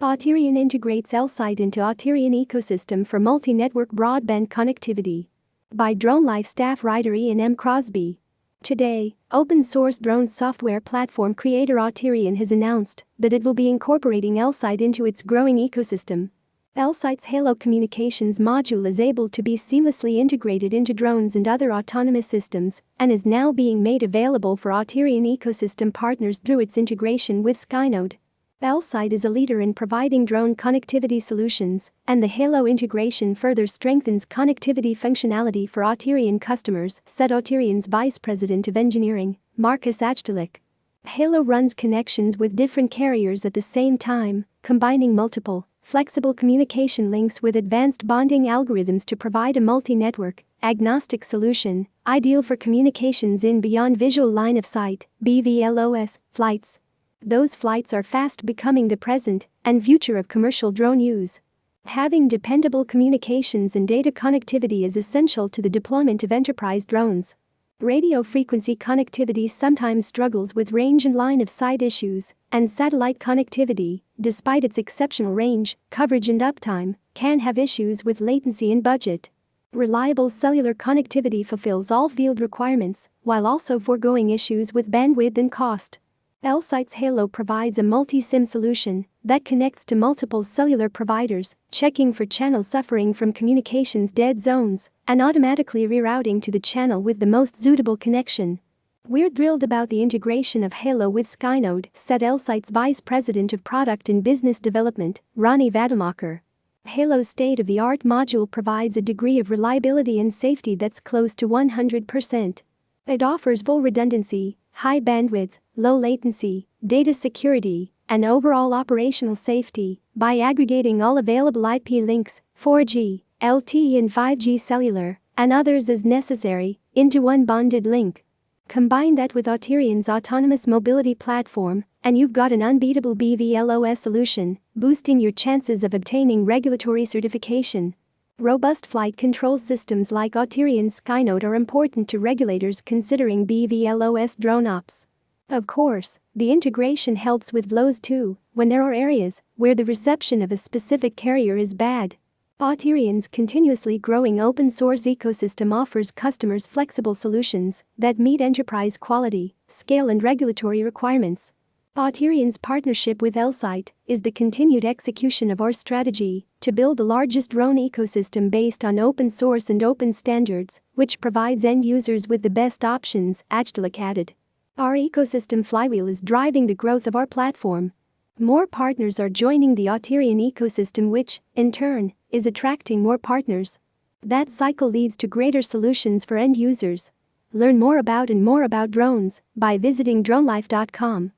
Auterion integrates Elsight into Auterion ecosystem for multi-network broadband connectivity. By DroneLife staff writer Ian M. Crosby. Today, open-source drone software platform creator Auterion has announced that it will be incorporating Elsight into its growing ecosystem. Elsight's Halo communications module is able to be seamlessly integrated into drones and other autonomous systems and is now being made available for Auterion ecosystem partners through its integration with Skynode. Elsight is a leader in providing drone connectivity solutions, and the Halo integration further strengthens connectivity functionality for Auterion customers, said Auterion's Vice President of Engineering, Markus Achtelik. Halo runs connections with different carriers at the same time, combining multiple, flexible communication links with advanced bonding algorithms to provide a multi-network, agnostic solution, ideal for communications in beyond visual line of sight, BVLOS, flights. Those flights are fast becoming the present and future of commercial drone use. Having dependable communications and data connectivity is essential to the deployment of enterprise drones. Radio frequency connectivity sometimes struggles with range and line of sight issues, and satellite connectivity, despite its exceptional range, coverage and uptime, can have issues with latency and budget. Reliable cellular connectivity fulfills all field requirements, while also foregoing issues with bandwidth and cost. Elsight's Halo provides a multi-SIM solution that connects to multiple cellular providers, checking for channels suffering from communications dead zones, and automatically rerouting to the channel with the most suitable connection. "We're thrilled about the integration of Halo with Skynode," said Elsight's Vice President of Product and Business Development, Ronnie Vademacher. Halo's state-of-the-art module provides a degree of reliability and safety that's close to 100%. It offers full redundancy, high bandwidth, low latency, data security, and overall operational safety by aggregating all available IP links, 4G, LTE and 5G cellular, and others as necessary, into one bonded link. Combine that with Auterion's autonomous mobility platform, and you've got an unbeatable BVLOS solution, boosting your chances of obtaining regulatory certification. Robust flight control systems like Auterion's Skynode are important to regulators considering BVLOS drone ops. Of course, the integration helps with BVLOS too, when there are areas where the reception of a specific carrier is bad. Auterion's continuously growing open-source ecosystem offers customers flexible solutions that meet enterprise quality, scale and regulatory requirements. Auterion's partnership with Elsight is the continued execution of our strategy to build the largest drone ecosystem based on open source and open standards, which provides end users with the best options, Achtelik added. Our ecosystem flywheel is driving the growth of our platform. More partners are joining the Auterion ecosystem, which, in turn, is attracting more partners. That cycle leads to greater solutions for end users. Learn more about drones by visiting DroneLife.com.